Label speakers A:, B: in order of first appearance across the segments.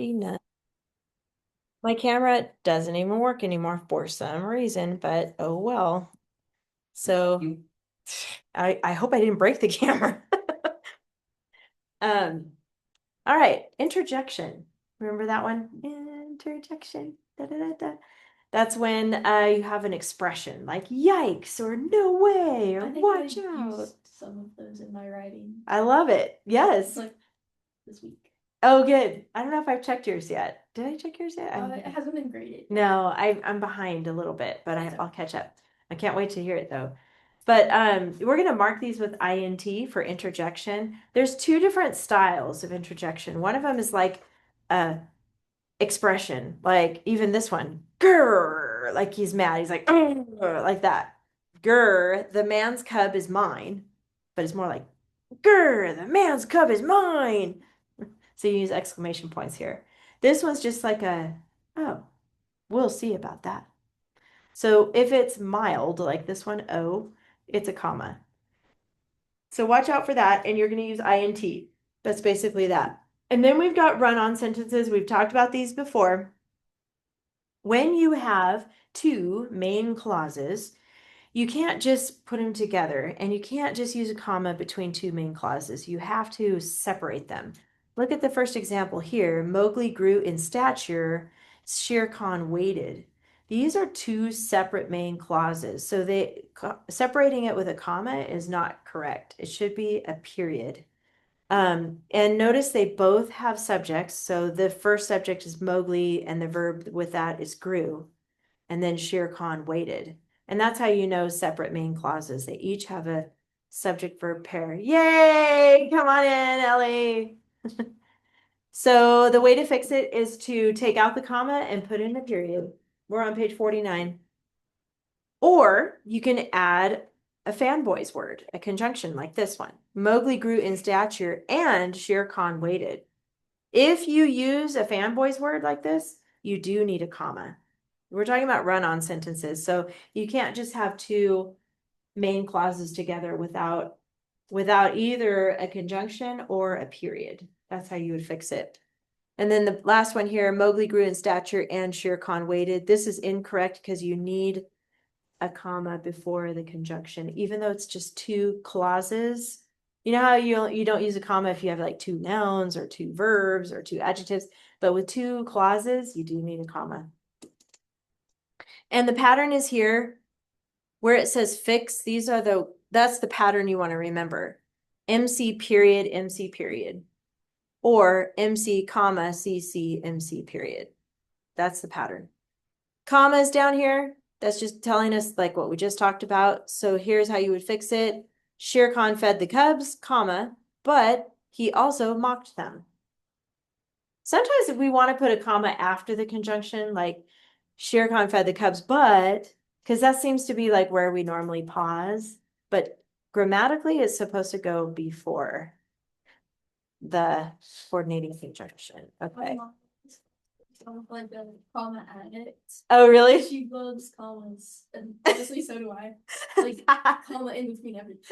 A: 49. My camera doesn't even work anymore for some reason, but oh well. So I hope I didn't break the camera. All right, interjection. Remember that one? Interjection. Da, da, da, da. That's when you have an expression like yikes or no way or
B: I think
A: watch
B: I
A: out.
B: used some of those in my writing.
A: I love it. Yes.
B: Like this week.
A: Oh, good. I don't know if I've checked yours yet. Did I check yours yet?
B: It hasn't been graded.
A: No, I'm behind a little bit, but I'll catch up. I can't wait to hear it though. But we're gonna mark these with INT for interjection. There's two different styles of interjection. One of them is like expression, like even this one, grr, like he's mad. He's like, "Grr," like that. Grr, the man's cub is mine, but it's more like, grr, the man's cub is mine. So you use exclamation points here. This one's just like a, oh, we'll see about that. So if it's mild, like this one, O, it's a comma. So watch out for that, and you're going to use INT. That's basically that. And then we've got run-on sentences. We've talked about these before. When you have two main clauses, you can't just put them together, and you can't just use a comma between two main clauses. You have to separate them. Look at the first example here. Mowgli grew in stature, Shere Khan waited. These are two separate main clauses. So separating it with a comma is not correct. It should be a period. And notice they both have subjects. So the first subject is Mowgli, and the verb with that is grew. And then Shere Khan waited. And that's how you know separate main clauses. They each have a subject verb pair. Yay! Come on in, Ellie. So the way to fix it is to take out the comma and put in a period. We're on page 49. Or you can add a fanboy's word, a conjunction like this one. Mowgli grew in stature and Shere Khan waited. If you use a fanboy's word like this, you do need a comma. We're talking about run-on sentences, so you can't just have two main clauses together without either a conjunction or a period. That's how you would fix it. And then the last one here, Mowgli grew in stature and Shere Khan waited. This is incorrect because you need a comma before the conjunction, even though it's just two clauses. You know how you don't use a comma if you have like two nouns or two verbs or two adjectives, but with two clauses, you do need a comma. And the pattern is here where it says fix. That's the pattern you want to remember. MC period, MC period, or MC comma, CC, MC period. That's the pattern. Comma is down here. That's just telling us like what we just talked about. So here's how you would fix it. Shere Khan fed the cubs, comma, but he also mocked them. Sometimes if we want to put a comma after the conjunction, like Shere Khan fed the cubs, but, because that seems to be like where we normally pause, but grammatically it's supposed to go before the coordinating conjunction. Okay.
B: Like a comma addict.
A: Oh, really?
B: She loves commas, and honestly, so do I. Like comma in between everything.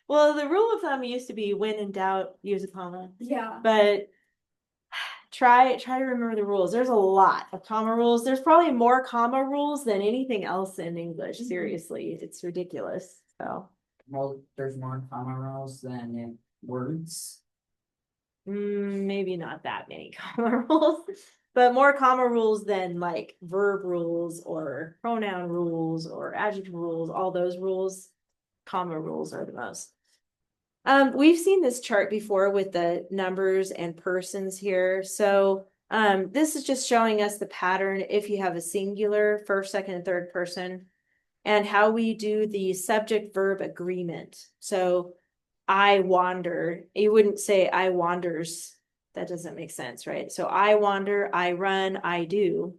A: Well, the rule of thumb used to be when in doubt, use a comma.
B: Yeah.
A: But try to remember the rules. There's a lot of comma rules. There's probably more comma rules than anything else in English. Seriously, it's ridiculous. So
C: Well, there's more comma rules than in words.
A: maybe not that many comma rules, but more comma rules than like verb rules or pronoun rules or adjective rules. All those rules, comma rules are the most. We've seen this chart before with the numbers and persons here. So this is just showing us the pattern if you have a singular first, second, and third person, and how we do the subject verb agreement. So I wander, you wouldn't say I wanders. That doesn't make sense, right? So I wander, I run, I do.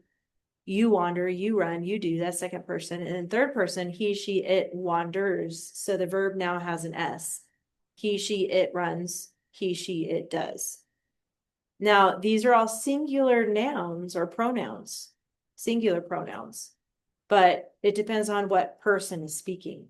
A: You wander, you run, you do. That's second person. And then third person, he, she, it wanders. So the verb now has an S. He, she, it runs. He, she, it does. Now, these are all singular nouns or pronouns, singular pronouns, but it depends on what person is speaking.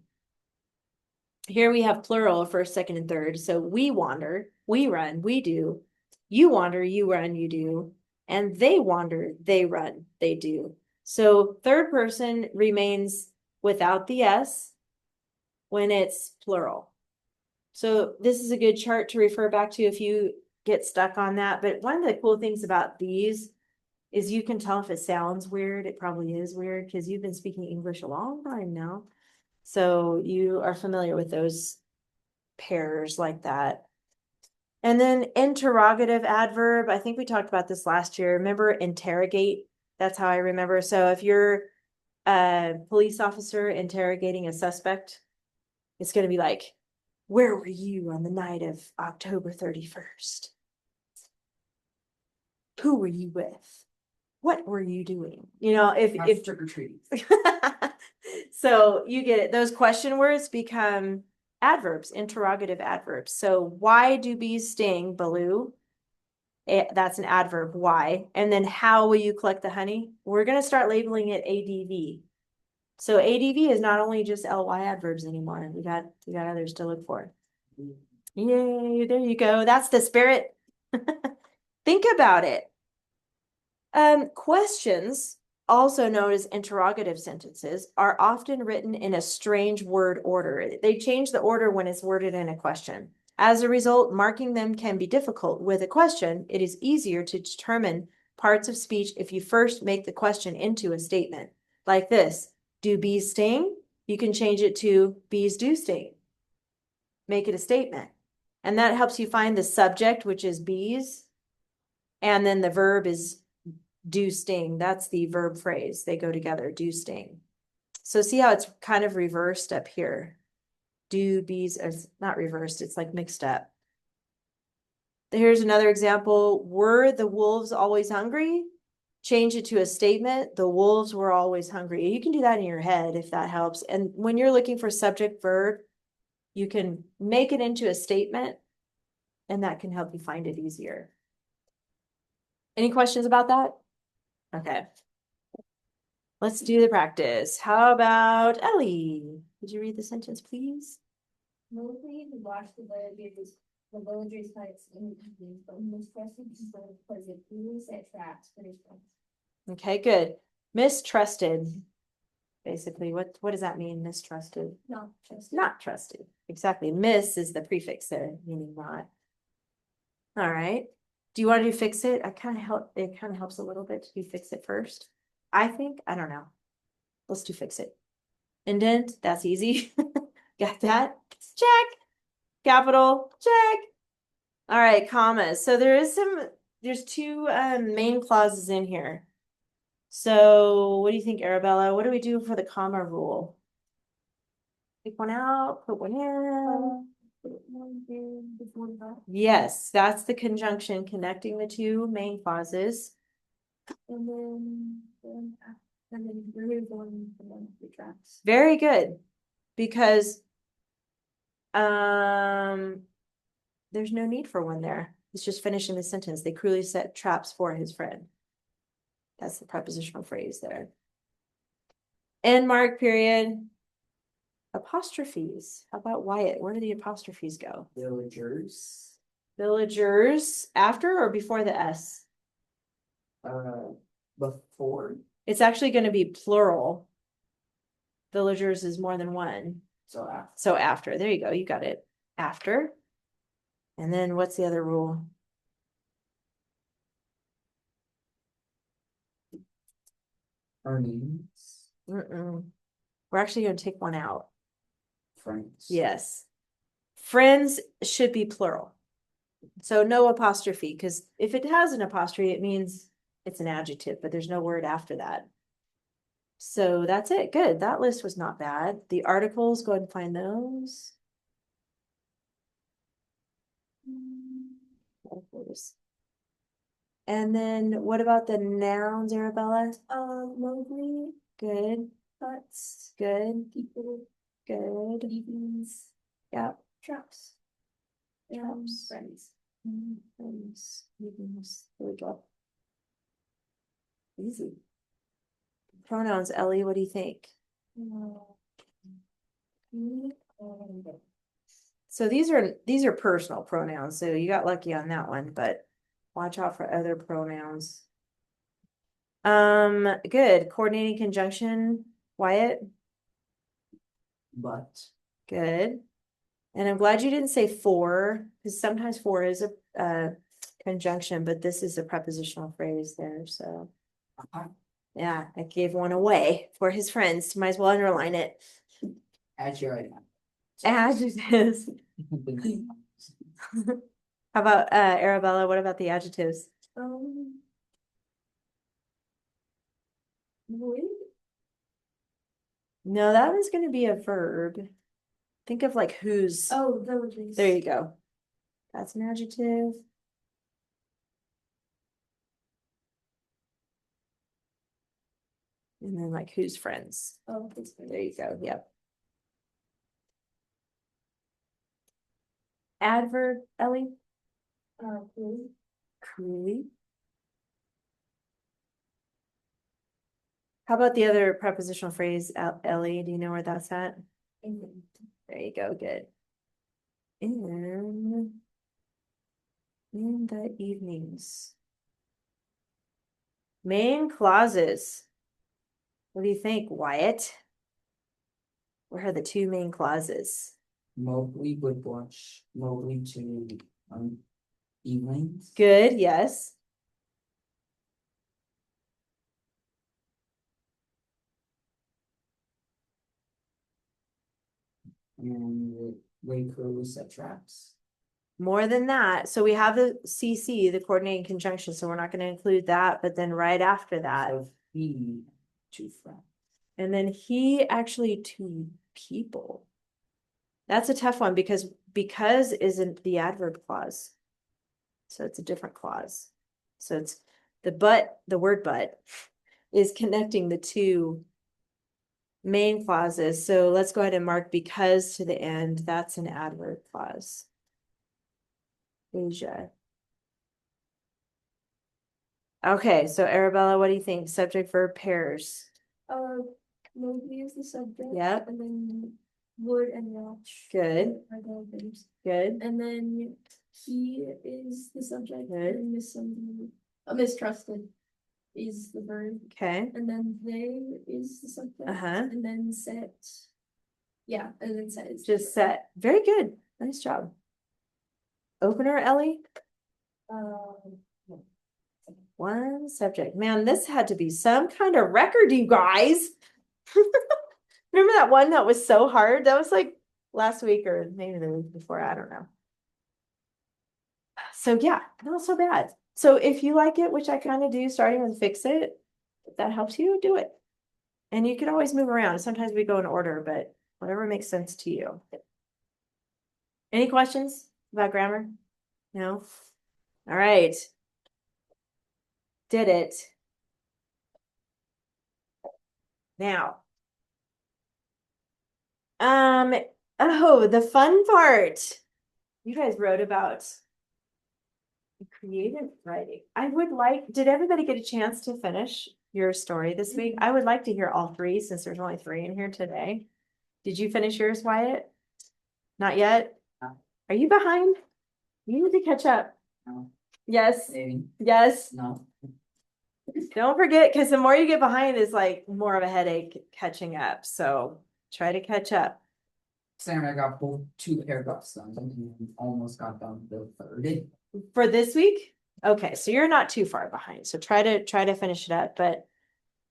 A: Here we have plural, first, second, and third. So we wander, we run, we do. You wander, you run, you do. And they wander, they run, they do. So third person remains without the S when it's plural. So this is a good chart to refer back to if you get stuck on that. But one of the cool things about these is you can tell if it sounds weird. It probably is weird because you've been speaking English a long time now. So you are familiar with those pairs like that. And then interrogative adverb, I think we talked about this last year. Remember interrogate? That's how I remember. So if you're a police officer interrogating a suspect, it's going to be like, where were you on the night of October 31st? Who were you with? What were you doing? You know, if
C: trick or treating.
A: so you get it. Those question words become adverbs, interrogative adverbs. So why do bees sting, Baloo? That's an adverb, why. And then how will you collect the honey? We're going to start labeling it ADV. So ADV is not only just LY adverbs anymore. We got others to look for. Yay, there you go. That's the spirit. Think about it. Questions, also known as interrogative sentences, are often written in a strange word order. They change the order when it's worded in a question. As a result, marking them can be difficult. With a question, it is easier to determine parts of speech if you first make the question into a statement. Like this, do bees sting? You can change it to bees do sting. Make it a statement. And that helps you find the subject, which is bees. And then the verb is do sting. That's the verb phrase. They go together, do sting. So see how it's kind of reversed up here. Do bees, it's not reversed, it's like mixed up. Here's another example. Were the wolves always hungry? Change it to a statement. The wolves were always hungry. You can do that in your head if that helps. And when you're looking for subject verb, you can make it into a statement and that can help you find it easier. Any questions about that? Okay. Let's do the practice. How about Ellie? Could you read the sentence, please?
B: Mowgli watched the villagers fight in the evening, but he was trusted because it really set traps for his friends.
A: Okay, good. Mistrusted. Basically, what does that mean? Mistrusted?
B: Not trusted.
A: Not trusted. Exactly. Miss is the prefix there, meaning not. All right. Do you want to do fix it? It kind of helps a little bit to do fix it first. I think, I don't know. Let's do fix it. Indent, that's easy. Got that? Check. Capital, check. All right, commas. So there's two main clauses in here. So what do you think, Arabella? What do we do for the comma rule? Take one out, put one in. Yes, that's the conjunction connecting the two main clauses.
B: And then remove one from the traps.
A: Very good. Because there's no need for one there. It's just finishing the sentence. They cruelly set traps for his friend. That's the prepositional phrase there. End mark, period. Apostrophes. How about Wyatt? Where do the apostrophes go?
C: Villagers.
A: Villagers after or before the S?
C: Before.
A: It's actually going to be plural. Villagers is more than one.
C: So after.
A: So after. There you go. You got it. After. And then what's the other rule?
C: Our names.
A: We're actually going to take one out.
C: Friends.
A: Yes. Friends should be plural. So no apostrophe, because if it has an apostrophe, it means it's an adjective, but there's no word after that. So that's it. Good. That list was not bad. The articles, go ahead and find those. And then what about the nouns, Arabella?
B: Mowgli,
A: Good.
B: huts,
A: Good.
B: people,
A: Good.
B: evenings,
A: Yep.
B: traps,
A: Traps.
B: friends.
A: Friends. Evenings. There we go. Easy. Pronouns, Ellie, what do you think? So these are personal pronouns, so you got lucky on that one, but Watch out for other pronouns. Good. Coordinating conjunction, Wyatt.
C: But
A: Good. And I'm glad you didn't say for, because sometimes for is a conjunction, but this is a prepositional phrase there. So yeah, I gave one away for his friends. Might as well underline it.
C: as your item.
A: Adjectives. How about Arabella? What about the adjectives?
B: Would,
A: No, that was going to be a verb. Think of like whose.
B: oh, villages.
A: There you go. That's an adjective. And then like whose friends.
B: Oh, it's
A: There you go. Yep. Adverb, Ellie.
B: Would,
A: Coolly. How about the other prepositional phrase, Ellie? Do you know where that's at?
B: and
A: There you go. Good. In the evenings. Main clauses. What do you think, Wyatt? What are the two main clauses?
C: Mowgli would watch Mowgli to evenings.
A: Good, yes.
C: And Waker set traps.
A: More than that. So we have the CC, the coordinating conjunction, so we're not going to include that, but then right after that.
C: So he two friends.
A: And then he actually two people. That's a tough one because isn't the adverb clause. So it's a different clause. So it's the word but is connecting the two main clauses. So let's go ahead and mark because to the end. That's an adverb clause. Asia. Okay, so Arabella, what do you think? Subject verb pairs.
B: Mowgli is the subject.
A: Yep.
B: And then would and watch.
A: Good.
B: Are the verbs.
A: Good.
B: And then he is the subject.
A: Good.
B: And mistrusted is the verb.
A: Okay.
B: And then they is the subject. And then set. Yeah, and then set is
A: Just set. Very good. Nice job. Opener, Ellie? One subject. Man, this had to be some kind of record, you guys. Remember that one that was so hard? That was like last week or maybe the week before. I don't know. So yeah, not so bad. So if you like it, which I kind of do, starting with fix it, if that helps you, do it. And you can always move around. Sometimes we go in order, but whatever makes sense to you. Any questions about grammar? No? All right. Did it. Now. Oh, the fun part. You guys wrote about creative writing. Did everybody get a chance to finish your story this week? I would like to hear all three since there's only three in here today. Did you finish yours, Wyatt? Not yet?
C: No.
A: Are you behind? You need to catch up.
C: No.
A: Yes.
C: Maybe.
A: Yes.
C: No.
A: Don't forget, because the more you get behind is like more of a headache catching up. So try to catch up.
C: Sam, I got both two paragraphs done and almost got done the third.
A: For this week? Okay, so you're not too far behind. So try to finish it up. But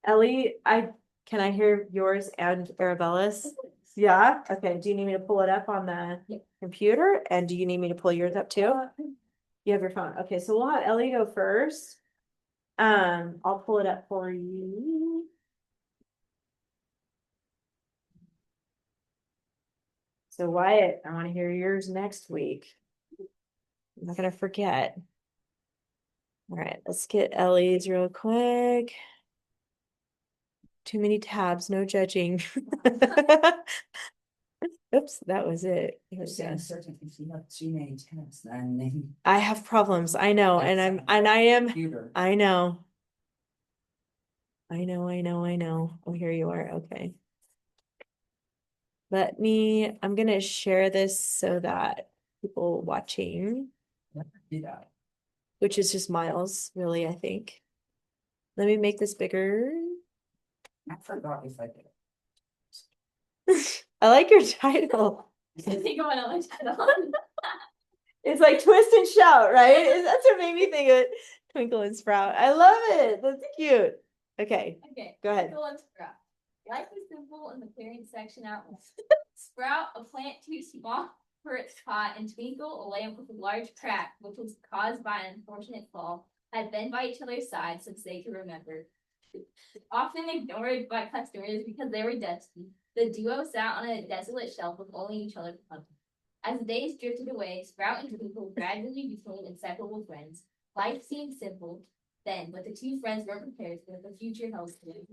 A: Ellie, can I hear yours and Arabella's? Yeah? Okay. Do you need me to pull it up on the computer? And do you need me to pull yours up too? You have your phone. Okay, so we'll have Ellie go first. I'll pull it up for you. So Wyatt, I want to hear yours next week. I'm not gonna forget. All right, let's get Ellie's real quick. Too many tabs, no judging. Oops, that was it.
C: Sam, certain if you have too many tabs, then
A: I have problems. I know, and I am.
C: computer.
A: I know. Oh, here you are. Okay. I'm gonna share this so that people watching.
C: Did I?
A: which is just miles, really, I think. Let me make this bigger.
C: I forgot if I did.
A: I like your title.
B: I think I want to like that on.
A: It's like twist and shout, right? That's what made me think of Twinkle and Sprout. I love it. That's cute. Okay,
B: Okay.
A: go ahead.
B: Twinkle and Sprout. Life is simple in the clearing section out west. Sprout, a plant too small for its pot, and Twinkle, a lamp with a large crack, which was caused by an unfortunate fall, had been by each other's side since they could remember. Often ignored by customers because they were dusty, the duo sat on a desolate shelf with only each other for company. As the days drifted away, Sprout and Twinkle gradually became inseparable friends. Life seemed simple then, but the two friends were prepared for what the future held for them.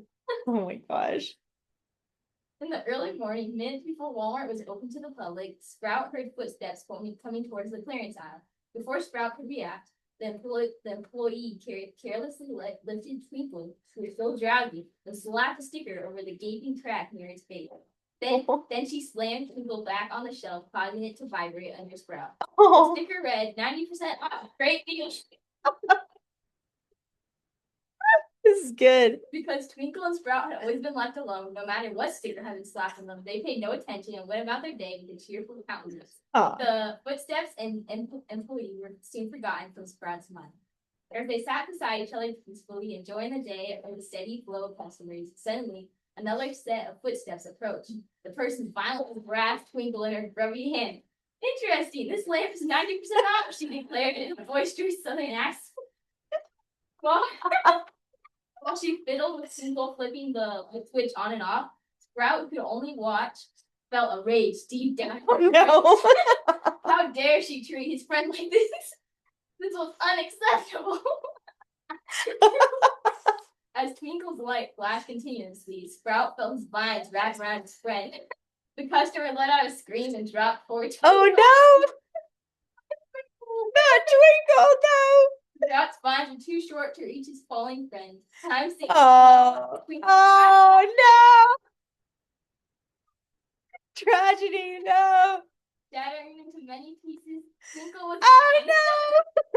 A: Oh my gosh.
B: In the early morning, minutes before Walmart was open to the public, Sprout heard footsteps coming towards the clearance aisle. Before Sprout could react, the employee carelessly lifted Twinkle, who was still drowsy, and slapped a sticker over the gaping crack near his face. Then she slammed Twinkle back on the shelf, causing it to vibrate under Sprout. The sticker read 90% off. Great deal.
A: This is good.
B: Because Twinkle and Sprout had always been left alone, no matter what sticker had been slapped on them, they paid no attention and went about their day with a cheerful countenance.
A: Aw.
B: The footsteps and employee were soon forgotten from Sprout's mind. As they sat beside each other peacefully, enjoying the day or the steady flow of customers, suddenly another set of footsteps approached. The person violently grasped Twinkle in her grubby hand. Interesting, this lamp is 90% off, she declared in a boisterous southern accent. While she fiddled with Twinkle flipping the switch on and off, Sprout, who could only watch, felt a rage deep down.
A: Oh, no.
B: How dare she treat his friend like this? This was unacceptable. As Twinkle's light flashed continuously, Sprout felt his vines wrap around his friend. The customer let out a scream and dropped forward.
A: Oh no! Not Twinkle, no!
B: Sprout's vines were too short to reach his falling friend. Time seemed
A: Oh, oh no! Tragedy, no!
B: shattering into many pieces. Twinkle was
A: Oh no!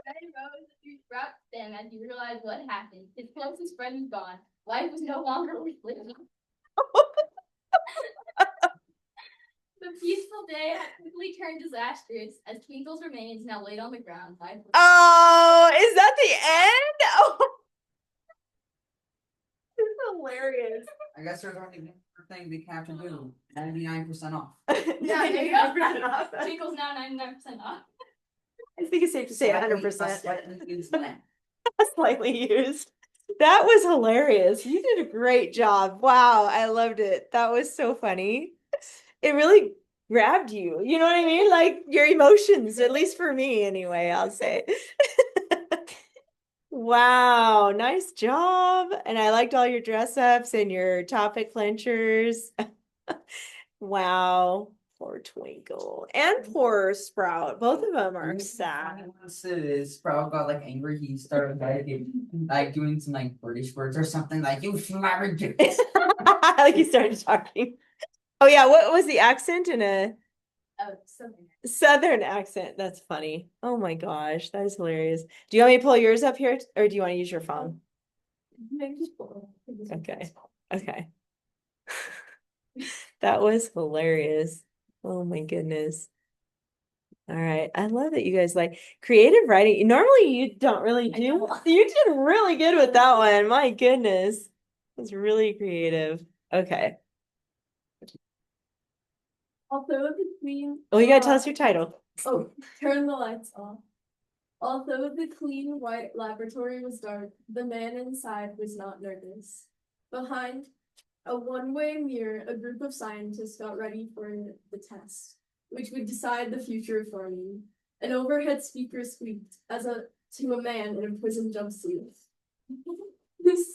B: Red rose through Sprout's stem as he realized what had happened. His closest friend was gone. Life was no longer worth living. The peaceful day had quickly turned disastrous as Twinkle's remains now laid on the ground.
A: Oh, is that the end? Oh, this is hilarious.
C: I guess there's only one more thing the captain do. 99% off.
B: Yeah, there you go. Twinkle's now 99% off.
A: I think it's safe to say 100%.
C: Slightly used lamp.
A: Slightly used. That was hilarious. You did a great job. Wow, I loved it. That was so funny. It really grabbed you. You know what I mean? Like your emotions, at least for me anyway, I'll say. Wow, nice job. And I liked all your dress ups and your topic clinchers. Wow. Poor Twinkle and poor Sprout. Both of them are sad.
C: Sprout got like angry. He started like doing some like British words or something like you flabbergasted.
A: Like he started talking. Oh yeah, what was the accent in a Southern accent? That's funny. Oh my gosh, that is hilarious. Do you want me to pull yours up here, or do you want to use your phone? Okay. Okay. That was hilarious. Oh my goodness. All right. I love that you guys like creative writing. Normally you don't really do. You did really good with that one. My goodness. It was really creative. Okay.
B: Although the queen.
A: Oh, you gotta tell us your title.
B: Oh, turn the lights off. Although the clean white laboratory was dark, the man inside was not nervous. Behind a one-way mirror, a group of scientists got ready for the test, which would decide the future of farming. An overhead speaker squeaked to a man in a prison jumpsuit.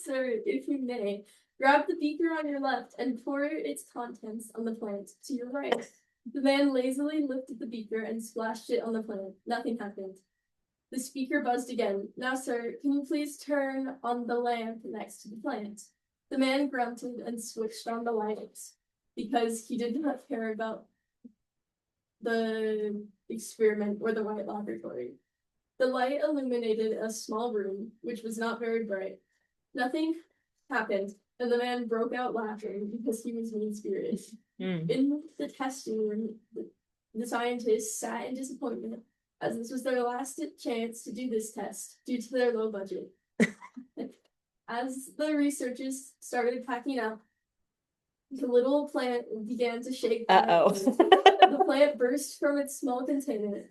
B: Sir, if you may, grab the beaker on your left and pour its contents on the plant to your right. The man lazily lifted the beaker and splashed it on the plant. Nothing happened. The speaker buzzed again. Now, sir, can you please turn on the lamp next to the plant? The man grunted and switched on the lights because he did not care about the experiment or the white laboratory. The light illuminated a small room, which was not very bright. Nothing happened, and the man broke out laughing because he was mean-spirited. In the testing room, the scientists sat in disappointment, as this was their last chance to do this test due to their low budget. As the researchers started packing up, the little plant began to shake. The plant burst from its small container,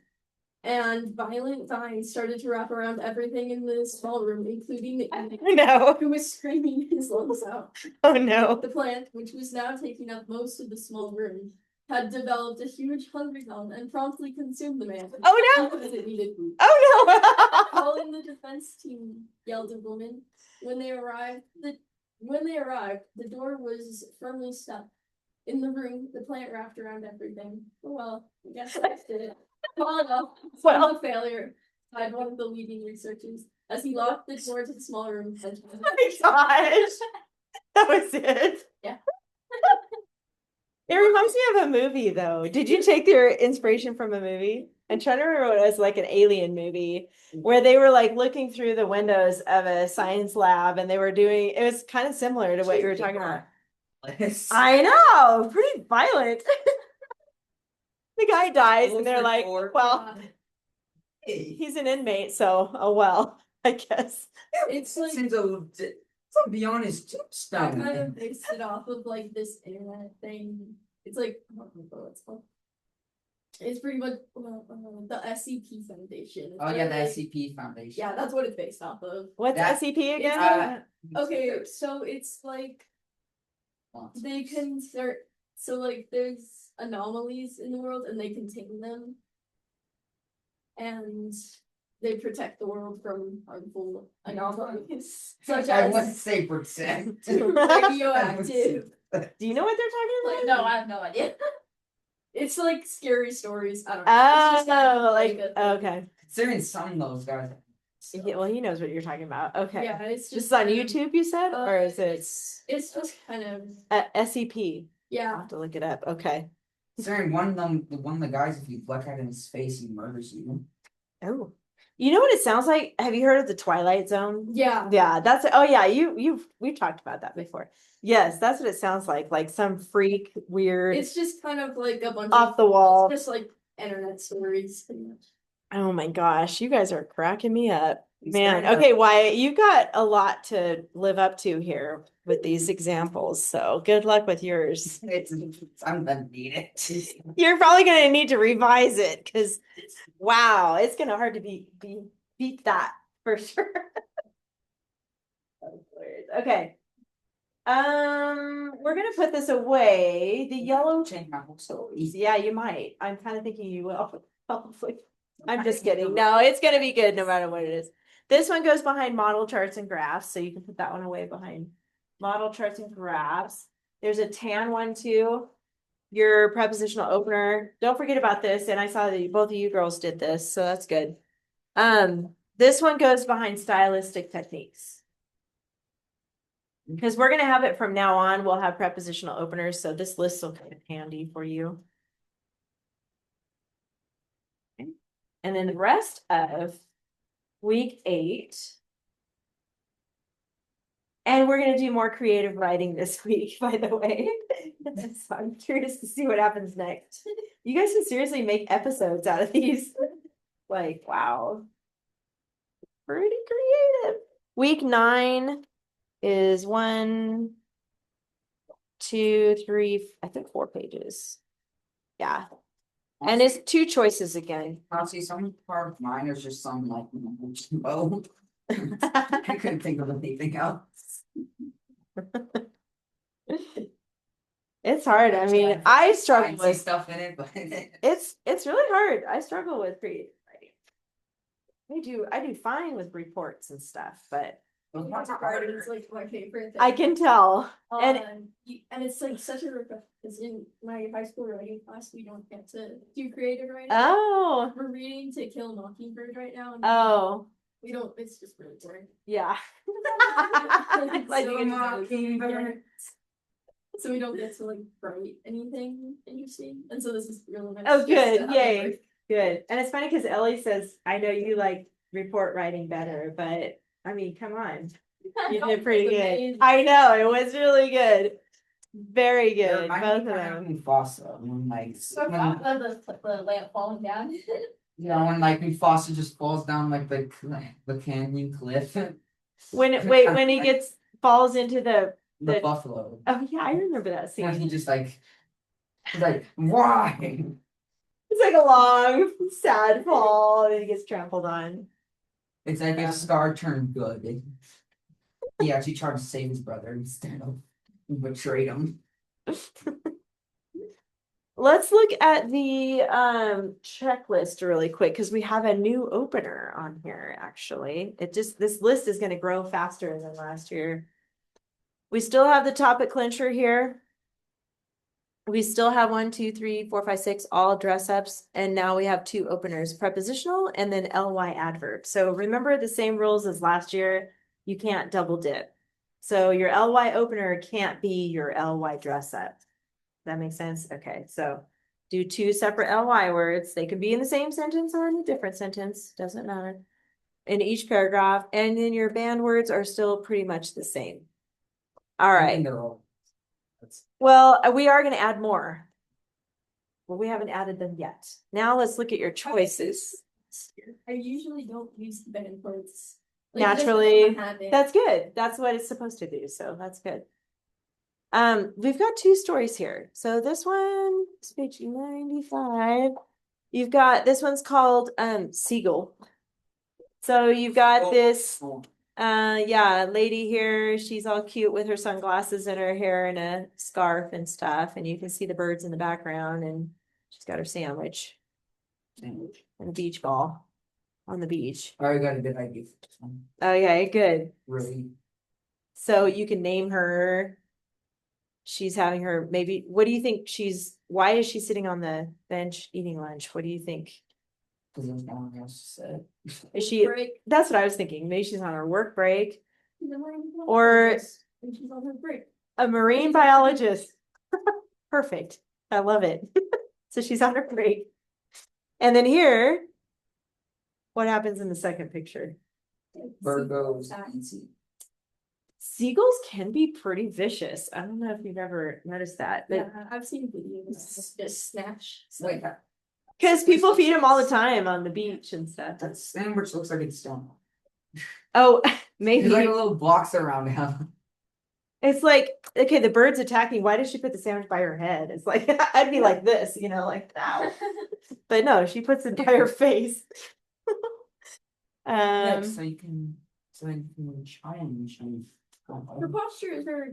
B: and violent vines started to wrap around everything in the small room, including the
A: No.
B: who was screaming his lungs out.
A: Oh no.
B: The plant, which was now taking up most of the small room, had developed a huge hungry gun and promptly consumed the man.
A: Oh no.
B: Because it needed food.
A: Oh no.
B: Calling the defense team, yelled a woman. When they arrived, the door was firmly stuck. In the room, the plant wrapped around everything. Oh, well, I guess that's it. Well enough.
A: Well.
B: A failure, sighed one of the leading researchers as he locked the door to the small room.
A: Oh my gosh. That was it.
B: Yeah.
A: It reminds me of a movie though. Did you take your inspiration from a movie? I'm trying to remember what it was, like an alien movie where they were like looking through the windows of a science lab and they were doing, it was kind of similar to what you were talking about. I know, pretty violent. The guy dies and they're like, well, he's an inmate, so oh well, I guess.
B: It's like
C: Seems a little beyond his
B: I
C: tombstone.
B: kind of based it off of like this internet thing. It's like I don't know what it's called. It's pretty much the SCP Foundation.
C: Oh yeah, the SCP Foundation.
B: Yeah, that's what it's based off of.
A: What's
C: That-
A: SCP again?
B: Okay, so it's like they can start. So like there's anomalies in the world, and they contain them, and they protect the world from harmful anomalies, such
C: I wouldn't
B: as
C: say protect.
B: radioactive.
A: Do you know what they're talking
B: Like,
A: about?
B: no, I have no idea. It's like scary stories. I don't know. It's just
A: Oh,
B: like
A: like
B: a-
A: okay.
C: Considering some of those guys.
A: Yeah, well, he knows what you're talking about. Okay.
B: Yeah, it's
A: This
B: just
A: is on
B: kind of-
A: YouTube, you said, or is it
B: It's just kind of
A: SCP? I'll
B: yeah.
A: have to look it up. Okay.
C: Considering one of the guys, if you look at in his face, he murders you.
A: Oh, you know what it sounds like? Have you heard of the Twilight Zone?
B: Yeah.
A: Yeah, that's oh yeah, we've talked about that before. Yes, that's what it sounds like some freak, weird,
B: It's just kind of like a bunch
A: off
B: of
A: the wall.
B: just like internet stories pretty much.
A: Oh my gosh, you guys are cracking me up.
C: He's
A: Man,
C: kind of-
A: okay, Wyatt, you got a lot to live up to here with these examples. So good luck with yours.
C: I'm gonna need it.
A: You're probably gonna need to revise it because wow, it's gonna hard to beat that for sure. Okay. We're gonna put this away. The yellow
C: Change my whole story.
A: yeah, you might. I'm kind of thinking you will. Probably. I'm just kidding. No, it's gonna be good no matter what it is. This one goes behind model charts and graphs, so you can put that one away behind model charts and graphs. There's a tan one too. Your prepositional opener. Don't forget about this. And I saw that both of you girls did this, so that's good. This one goes behind stylistic techniques. Because we're gonna have it from now on. We'll have prepositional openers, so this list will come in handy for you. Okay. And then the rest of week 8. And we're gonna do more creative writing this week, by the way. So I'm curious to see what happens next. You guys can seriously make episodes out of these. Like, wow. Pretty creative. Week 9 is 1, 2, 3, I think 4 pages. Yeah. And it's 2 choices again.
C: Honestly, some part of mine is just some like oh. I couldn't think of anything else.
A: It's hard. I mean, I struggle
C: Fancy
A: with
C: stuff in it, but
A: it's really hard. I struggle with creative writing. I do fine with reports and stuff, but
B: Art is like my favorite thing.
A: I can tell. And
B: and it's like such a regret because in my high school writing class we don't get to do creative writing.
A: oh,
B: We're reading To Kill a Mockingbird right now, and
A: oh,
B: we don't. It's just really boring.
A: yeah.
B: Like,
A: Like
B: so
A: you can-
B: mockingbird. So we don't get to like write anything interesting. And so this is really nice.
A: Oh,
B: just to
A: good.
B: have a
A: Yay.
B: break.
A: Good. And it's funny because Ellie says, I know you like report writing better, but I mean, come on. You did pretty
B: It's
A: good.
B: amazing.
A: I know, it was really good. Very
C: It
A: good.
C: reminds
A: Both
C: me
A: of
C: kind of
A: them.
C: Mufasa when like
B: The lamp falling down.
C: when like Mufasa just falls down like the canyon cliff.
A: When he falls into
C: The
A: the
C: buffalo.
A: oh yeah, I remember that
C: When he
A: scene.
C: just he's like, why?
A: It's like a long, sad fall, and he gets trampled on.
C: It's like if Scar turned good. He actually tried to save his brother instead of betrayed him.
A: Let's look at the checklist really quick because we have a new opener on here actually. This list is going to grow faster than last year. We still have the topic clincher here. We still have 1, 2, 3, 4, 5, 6 all dress ups, and now we have 2 openers, prepositional and then ly adverb. So remember the same rules as last year. You can't double dip. So your ly opener can't be your ly dress up. That makes sense? Okay, so do 2 separate ly words. They can be in the same sentence or in a different sentence, doesn't matter. In each paragraph, and then your band words are still pretty much the same. All right. Well, we are going to add more. Well, we haven't added them yet. Now let's look at your choices.
B: I usually don't use band words.
A: Naturally, that's good. That's what it's supposed to do. So that's good. We've got 2 stories here. So this one is page 95. You've got this one's called Seagull. So you've got this lady here. She's all cute with her sunglasses and her hair and a scarf and stuff, and you can see the birds in the background, and she's got her sandwich and a beach ball on the beach.
C: I already got a good idea for this one.
A: Okay, good.
C: Really?
A: So you can name her. She's having her maybe. What do you think why is she sitting on the bench eating lunch? What do you think?
C: Because there's no one else to say.
A: Is she?
B: Break.
A: That's what I was thinking. Maybe she's on her work break.
B: Or
A: Or
B: she's on her break.
A: a marine biologist. Perfect. I love it. So she's on her break. And then here, what happens in the second picture?
C: Virgos.
A: Seagulls can be pretty vicious. I don't know if you've ever noticed that, but
B: Yeah, I've seen videos just snatch.
C: Wait,
A: because people feed them all the time on the beach and stuff.
C: that sandwich looks like it's stone.
A: Oh, maybe
C: There's like a little box around him.
A: it's like, okay, the bird's attacking. Why did she put the sandwich by her head? It's like, I'd be like this, like, ow. But no, she puts it by her face.
C: Yeah, so you can challenge him.
B: Her posture is very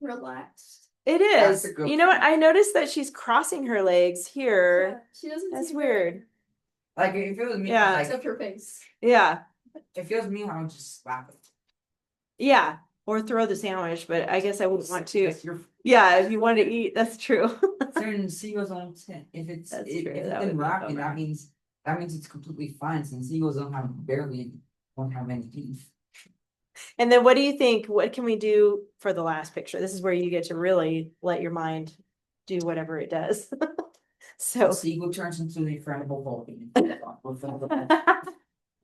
B: relaxed.
A: It
C: That's
A: is.
C: a good
A: You know what?
C: point.
A: I noticed that she's crossing her legs here.
B: Yeah, she doesn't.
A: That's
B: seem
A: weird.
C: Like if it was me,
A: Yeah.
B: Except her face.
A: Yeah.
C: if it was me, I would just slap it.
A: Yeah. Or throw the sandwich, but I guess I wouldn't want to.
C: If you're
A: Yeah, if you want to eat, that's true.
C: certain seagulls on 10. If it's
A: That's
C: if,
A: true,
C: if it's
A: that
C: been
A: would be
C: rocking,
A: bummer.
C: that means it's completely fine since seagulls won't have any teeth.
A: And then what do you think? What can we do for the last picture? This is where you get to really let your mind do whatever it does. So
C: A seagull turns into the Incredible Hulk.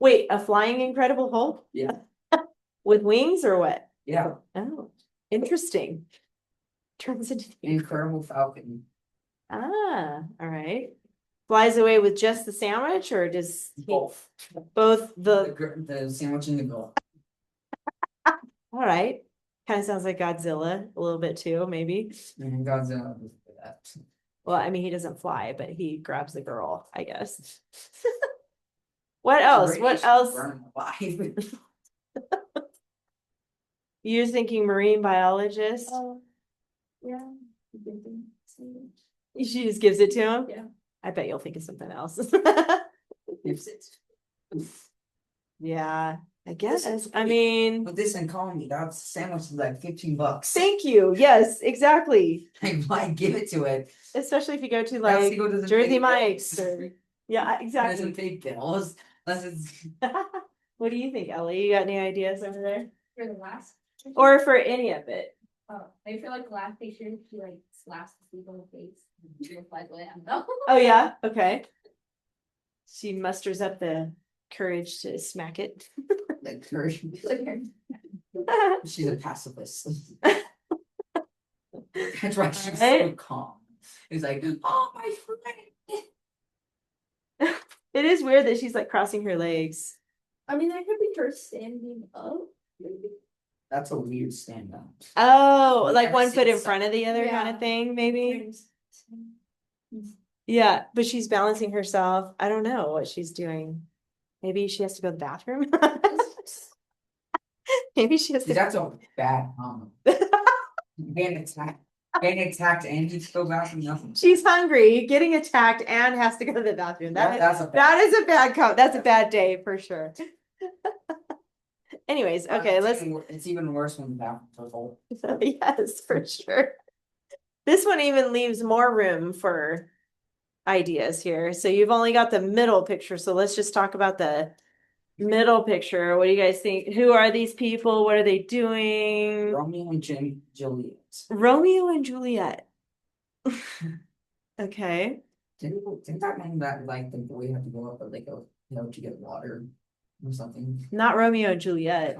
A: wait, a flying Incredible Hulk?
C: Yeah.
A: With wings or what?
C: Yeah,
A: Oh, interesting. Turns into the
C: Incredible Falcon.
A: all right. Flies away with just the sandwich, or does he
C: Both.
A: both
C: The sandwich and the girl.
A: all right. Kind of sounds like Godzilla a little bit too, maybe.
C: And Godzilla was for that.
A: Well, I mean, he doesn't fly, but he grabs the girl, I guess. What else? What else?
C: Burn alive.
A: You're thinking marine biologist?
B: Yeah.
A: She just gives it to him?
B: Yeah.
A: I bet you'll think of something else.
C: If it's
A: Yeah, I guess. I mean,
C: with this and calling me, that sandwich is like $15.
A: thank you. Yes, exactly.
C: I might give it to it.
A: Especially if you go to
C: That
A: like
C: seagull doesn't
A: Jersey
C: pay
A: Mike's
C: bills.
A: or yeah, exactly.
C: Doesn't pay bills unless it's
A: What do you think, Ellie? You got any ideas over there?
B: For the last.
A: Or for any of it?
D: maybe for like the last picture, she like slaps the sleep on the face. She flies away. I don't know.
A: Oh yeah, okay. She musters up the courage to smack it.
C: Like her, she's a pacifist. That's why she's so
A: Alright.
C: calm. It's like, oh my friend.
A: It is weird that she's like crossing her legs.
B: I mean, that could be her standing up. Maybe.
C: That's a weird stand up.
A: Oh, like
C: Ever
A: one foot
C: seen
A: in front of the other kind
B: Yeah.
A: of thing, maybe. Yeah, but she's balancing herself. I don't know what she's doing. Maybe she has to go to the bathroom. Maybe she has to.
C: That's a bad comment. Getting attacked. Getting attacked and you still bashing nothing.
A: She's hungry, getting attacked, and has to go to the bathroom.
C: That's a bad.
A: That is a bad comment. That's a bad day for sure. Anyways, okay, let's.
C: It's even worse when the bathroom's so full.
A: Yes, for sure. This one even leaves more room for ideas here. So you've only got the middle picture. So let's just talk about the middle picture. What do you guys think? Who are these people? What are they doing?
C: Romeo and Juliet.
A: Romeo and Juliet. Okay.
C: Didn't that mean that like the boy had to go up like a to get water or something?
A: Not Romeo and Juliet.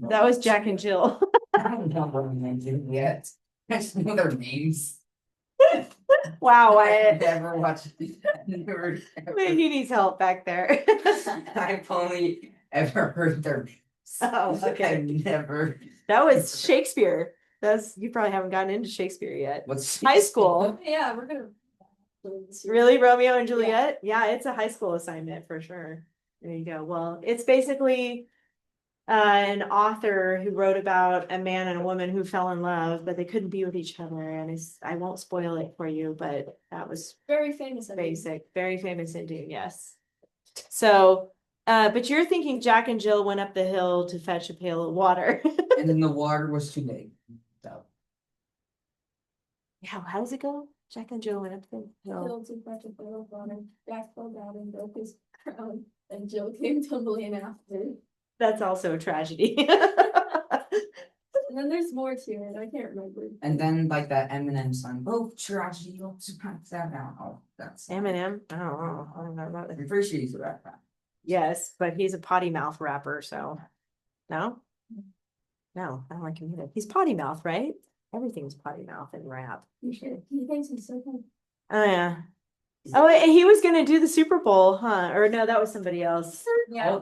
A: That was Jack and Jill.
C: I don't know Romeo and Juliet. I just know their names.
A: Wow,
C: I've
A: Wyatt.
C: never watched never ever.
A: He needs help back there.
C: I've only ever heard their names.
A: Oh, okay.
C: I've never.
A: That was Shakespeare. You probably haven't gotten into Shakespeare yet.
C: What's
A: High school.
B: Yeah, we're gonna.
A: Really, Romeo and Juliet? Yeah, it's a high school assignment for sure. There you go. Well, it's basically an author who wrote about a man and a woman who fell in love, but they couldn't be with each other. And I won't spoil it for you, but that was
B: Very famous.
A: basic, very famous ending. Yes. So, but you're thinking Jack and Jill went up the hill to fetch a pail of water.
C: And then the water was too big. So
A: Yeah, how does it go? Jack and Jill went up the hill.
B: Jill to fetch a pail of water. Jack fell down and broke his crown, and Jill came tumbling after.
A: That's also a tragedy.
B: And then there's more to it. I can't remember.
C: and then like that Eminem song, oh tragedy, oh surprise that now. Oh, that's
A: Eminem? I don't know. I don't know about that.
C: I'm pretty sure he's a rapper.
A: Yes, but he's a potty mouth rapper, so no? No, I don't like him either. He's potty mouth, right? Everything's potty mouth in rap.
B: He thinks he's so cool.
A: Oh yeah. Oh, and he was gonna do the Super Bowl, huh? Or no, that was somebody else.
D: Yeah.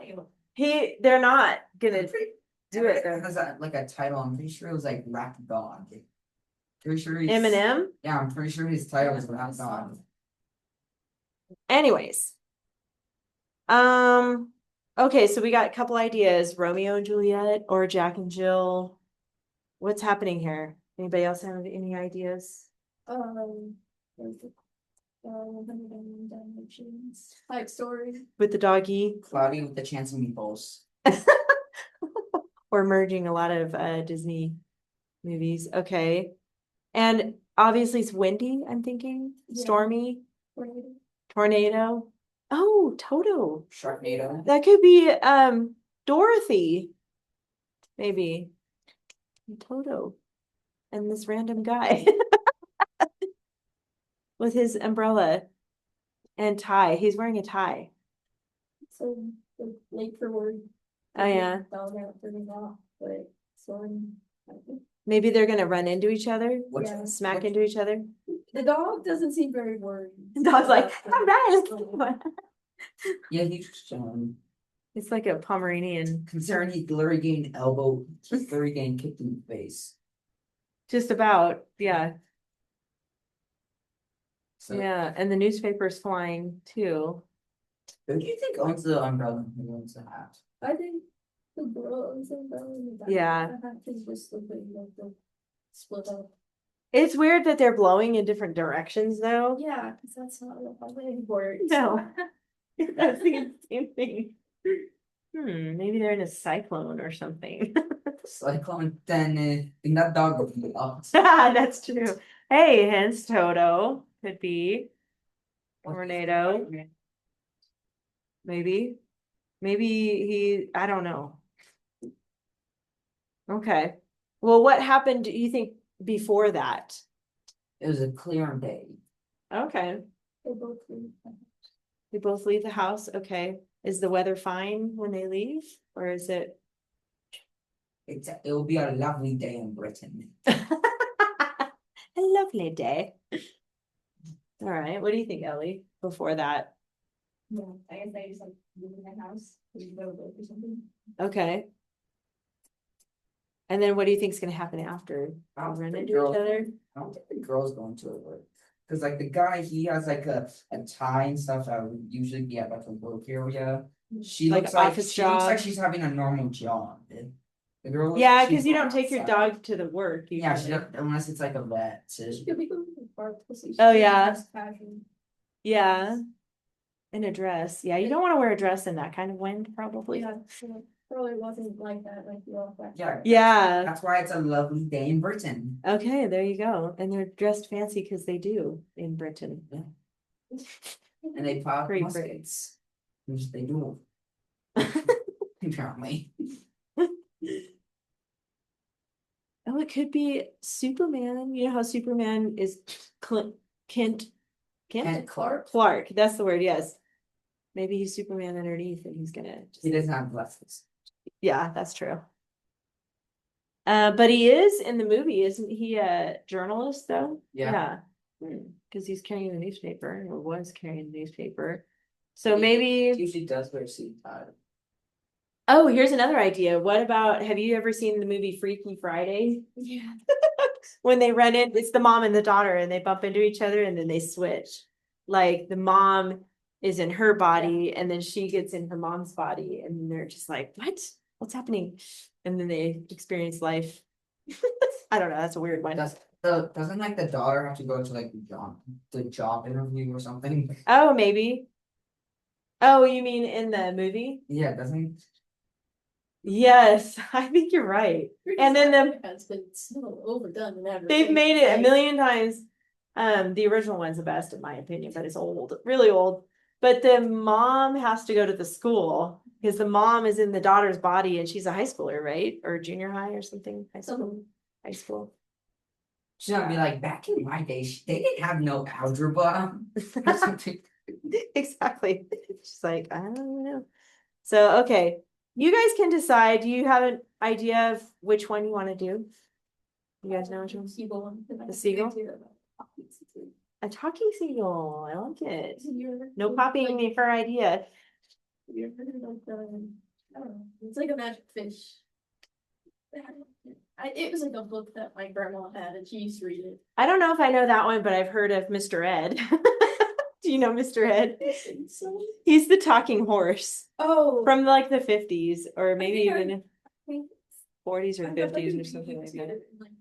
A: They're not gonna do it.
C: It has like a title. I'm pretty sure it was like Rap God. Pretty sure he's
A: Eminem.
C: Yeah, I'm pretty sure his title is Rap God.
A: Anyways. Okay, so we got a couple ideas. Romeo and Juliet or Jack and Jill. What's happening here? Anybody else have any ideas?
B: There's the 101 Dalmatians type story.
A: With the doggy
C: Cloudy with the chance of meatballs.
A: or merging a lot of Disney movies. Okay. And obviously it's windy, I'm thinking.
B: Yeah.
A: Stormy,
B: Tornado.
A: tornado. Oh, Toto.
C: Sharknado.
A: That could be Dorothy. Maybe. Toto. And this random guy with his umbrella and tie. He's wearing a tie.
B: So the late for word.
A: Oh yeah.
B: Dog out for me off, but storm.
A: Maybe they're gonna run into each other,
C: Which,
B: Yeah.
A: smack
C: which-
A: into each other.
B: The dog doesn't seem very worried.
A: The dog's like, all right, let's keep going.
C: Yeah, he's
A: It's like a Pomeranian.
C: concerned he's literally getting elbow, he's literally getting kicked in the face.
A: Just about, yeah.
C: So
A: Yeah, and the newspaper's flying too.
C: who do you think owns the umbrella and who owns the hat?
B: I think the girl is in the
A: Yeah.
B: The hat is just looking like the split up.
A: It's weird that they're blowing in different directions though.
B: Yeah, because that's not how they work.
A: No. That's the same thing. Maybe they're in a cyclone or something.
C: Cyclone, then that dog will be up.
A: That's true. Hey, hence Toto could be tornado. Maybe. Maybe I don't know. Okay. Well, what happened, do you think, before that?
C: It was a clear day.
A: Okay,
B: They both leave.
A: they both leave the house. Okay. Is the weather fine when they leave? Or is it?
C: It'll be a lovely day in Britain.
A: A lovely day. All right. What do you think, Ellie, before that?
D: No, I guess they just like live in their house, they go to work or something.
A: Okay. And then what do you think is gonna happen after?
C: I
A: They'll
C: don't
A: run
C: think
A: into
C: girls-
A: each other?
C: I don't think the girl's going to work. Cause like the guy, he has like a tie and stuff that would usually be at like a work area. She
A: Like
C: looks like
A: office
C: she looks like
A: job?
C: she's having a normal job. The girl.
A: Yeah,
C: she's
A: because you don't
C: not
A: take your
C: outside.
A: dog to the work
C: Yeah, she
A: usually.
C: don't, unless it's like a vet. So
B: She could be going to the park. She
A: Oh,
B: could
A: yeah.
B: dress casual.
A: Yeah. In a dress. Yeah, you don't want to wear a dress in that kind of wind, probably.
B: Yeah, so probably wasn't like that, like you all back.
C: yeah,
A: Yeah.
C: that's why it's a lovely day in Britain.
A: Okay, there you go. And they're dressed fancy because they do in Britain.
C: And they pop
A: Great
C: muskets. Which they do. Apparently.
A: Oh, it could be Superman. You know how Superman is Kent
C: Kent Clark.
A: Clark. That's the word, yes. Maybe he's Superman underneath and he's gonna
C: He doesn't have glasses.
A: yeah, that's true. But he is in the movie, isn't he a journalist though?
C: Yeah.
A: Because he's carrying the newspaper or was carrying the newspaper. So maybe
C: Usually does wear suit tie.
A: oh, here's another idea. What about have you ever seen the movie Freaky Friday?
B: Yeah.
A: When they run in, it's the mom and the daughter and they bump into each other and then they switch. Like the mom is in her body and then she gets in her mom's body and they're just like, what? What's happening? And then they experience life. I don't know. That's a weird one.
C: Doesn't like the daughter have to go to like the job interview or something?
A: Oh, maybe. Oh, you mean in the movie?
C: Yeah, doesn't.
A: Yes, I think you're right. And then
B: Has been so overdone and everything.
A: they've made it a million times. The original one's the best in my opinion, but it's old, really old. But the mom has to go to the school because the mom is in the daughter's body and she's a high schooler, right? Or junior high or something. High school. High school.
C: She's gonna be like, back in my day, they didn't have no algebra or something.
A: Exactly. She's like, I don't know. So, okay. You guys can decide. Do you have an idea of which one you want to do? You guys know which one?
B: Seagull.
A: The seagull? A talking seagull. I like it. No copying me for idea.
B: You ever heard of the, I don't know, it's like a magic fish. It was like a book that my grandma had and she used to read it.
A: I don't know if I know that one, but I've heard of Mr. Ed. Do you know Mr. Ed? He's the talking horse
B: Oh.
A: from like the 50s or maybe
B: think I-
A: even
B: think
A: 40s or
B: I read, like,
A: 50s
B: a
A: or something like
B: video
A: that.
B: too, like,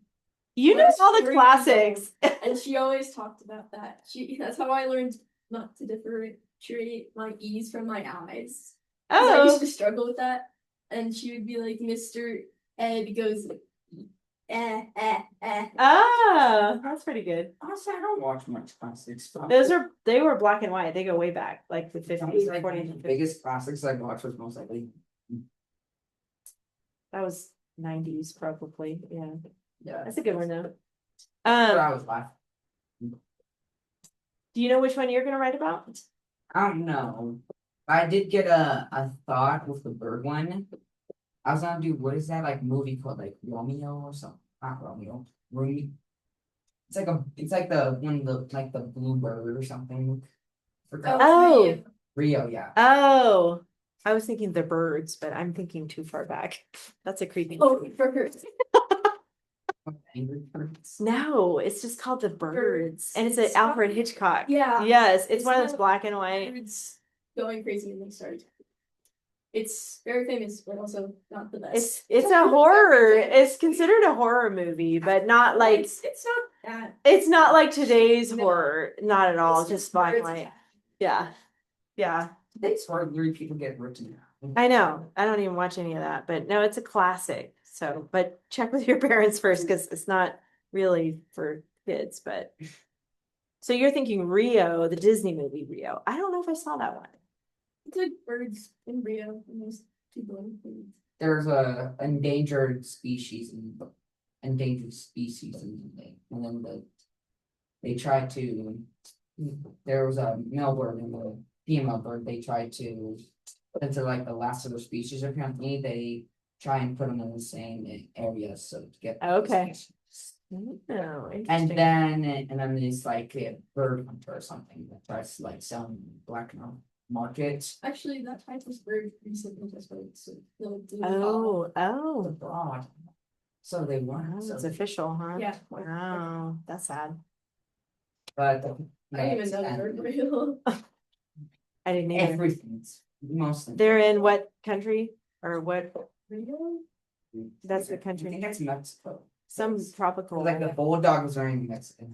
A: You know
B: West
A: all the
B: Korea
A: classics.
B: and she always talked about that. That's how I learned not to differentiate my E's from my I's. 'Cause I used
A: Oh,
B: to struggle with that. And she would be like, Mr. Ed goes like, eh.
A: ah, that's pretty good.
C: Honestly, I don't watch much classic stuff.
A: They were black and white. They go way back, like the 50s,
C: Like,
A: 40s,
C: the
A: and 50s.
C: biggest classics I watched was most likely.
A: That was 90s probably. Yeah,
C: Yeah.
A: that's a good one though.
C: But I was laughing.
A: Do you know which one you're gonna write about?
C: I don't know. I did get a thought with the bird one. I was gonna do what is that like movie called like Romeo or something? Not Romeo. Rumi. It's like the one like the blue bird or something. Forgot.
A: Oh.
C: Rio, yeah.
A: Oh, I was thinking the birds, but I'm thinking too far back. That's a creepy.
B: Oh, birds.
C: Angry Birds.
A: No, it's just called the birds, and it's an
B: It's
A: Alfred
B: not-
A: Hitchcock.
B: Yeah.
A: Yes, it's
B: It's
A: one of those
B: not-
A: black and white.
B: Birds going crazy and they started. It's very famous, but also not the best.
A: It's a horror. It's considered a horror movie, but not like
B: It's not that.
A: it's not like today's
B: No.
A: horror. Not at all.
B: It's
A: Just black and
B: birds
A: white. Yeah, yeah.
C: Today's hardly people get written out.
A: I know. I don't even watch any of that, but no, it's a classic. So, but check with your parents first because it's not really for kids. But so you're thinking Rio, the Disney movie Rio. I don't know if I saw that one.
B: It's like birds in Rio and there's people in food.
C: There's a endangered species in endangered species and something. And then they tried to, there was a male bird and a female bird, they tried to, since they're like the last of the species apparently, they try and put them in the same area, so to get.
A: Okay.
C: And
A: interesting.
C: then there's like a bird hunter or something that tries to like sell them black market.
B: Actually, that type of bird recently just went so
C: Abroad. So they weren't.
A: Oh,
C: So
A: it's official, huh?
B: Yeah.
A: Wow, that's sad.
C: But
B: I didn't even know they were real.
A: I didn't either.
C: everything's mostly.
A: They're in what country or what?
B: Real?
A: That's the
C: I
A: country.
C: think that's Mexico.
A: Some tropical.
C: Like the bulldogs are in Mexico.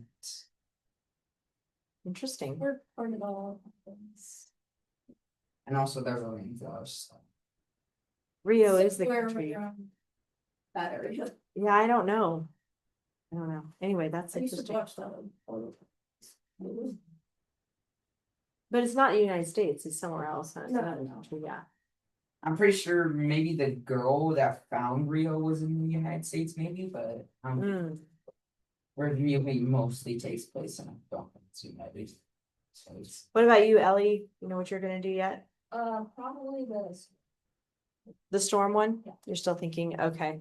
A: Interesting.
B: We're part of all things.
C: And also there's a rainforest.
A: Rio is the
B: Where
A: country.
B: we're, that area.
A: Yeah, I don't know. I don't know. Anyway, that's
B: I used to
A: interesting.
B: watch that on all the time.
A: But it's not the United States, it's somewhere else. Huh? It's
B: No,
A: another
B: no.
A: country, yeah.
C: I'm pretty sure maybe the girl that found Rio was in the United States, maybe, but
A: Mm.
C: where the movie mostly takes place in I don't think it's United States.
A: What about you, Ellie? You know what you're gonna do yet?
D: Probably this.
A: The storm one?
D: Yeah.
A: You're still thinking, okay.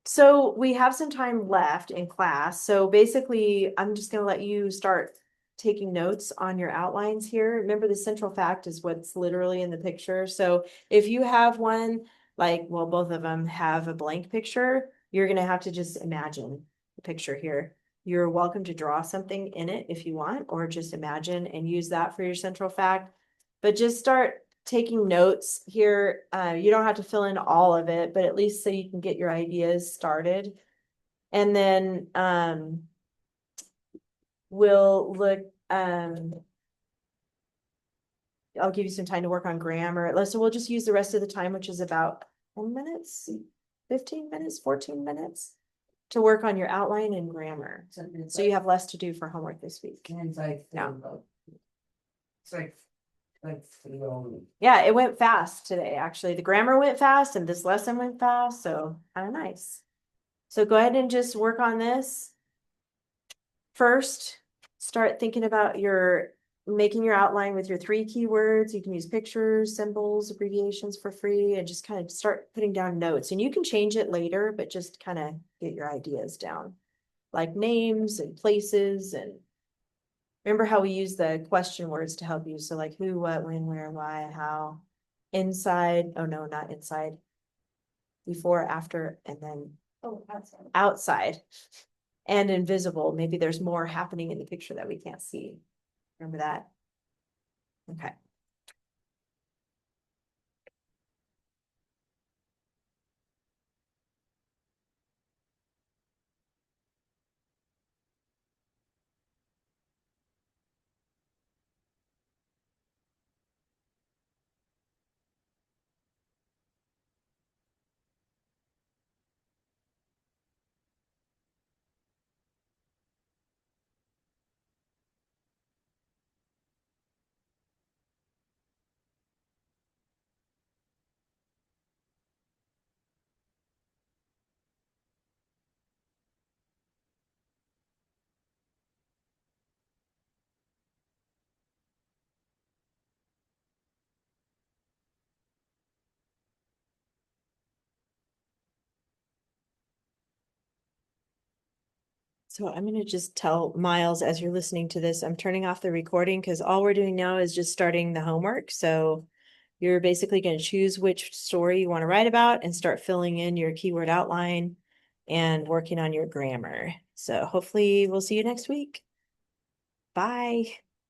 A: So we have some time left in class. So basically, I'm just gonna let you start taking notes on your outlines here. Remember, the central fact is what's literally in the picture. So if you have one, like, well, both of them have a blank picture, you're gonna have to just imagine the picture here. You're welcome to draw something in it if you want, or just imagine and use that for your central fact. But just start taking notes here. You don't have to fill in all of it, but at least so you can get your ideas started. And then we'll look, I'll give you some time to work on grammar. So we'll just use the rest of the time, which is about 10 minutes, 15 minutes, 14 minutes to work on your outline and grammar. So you have less to do for homework this week.
C: And it's like,
A: Yeah.
C: It's like 3 hours.
A: Yeah, it went fast today, actually. The grammar went fast and this lesson went fast, so kind of nice. So go ahead and just work on this. First, start thinking about making your outline with your 3 keywords. You can use pictures, symbols, abbreviations for free, and just kind of start putting down notes. And you can change it later, but just kind of get your ideas down, like names and places. And remember how we use the question words to help you. So like who, what, when, where, why, how, inside. Oh no, not inside. Before, after, and then
B: Oh, outside.
A: outside. And invisible. Maybe there's more happening in the picture that we can't see. Remember that? Okay. So I'm going to just tell Miles as you're listening to this, I'm turning off the recording because all we're doing now is just starting the homework. So you're basically going to choose which story you want to write about and start filling in your keyword outline and working on your grammar. So hopefully we'll see you next week. Bye.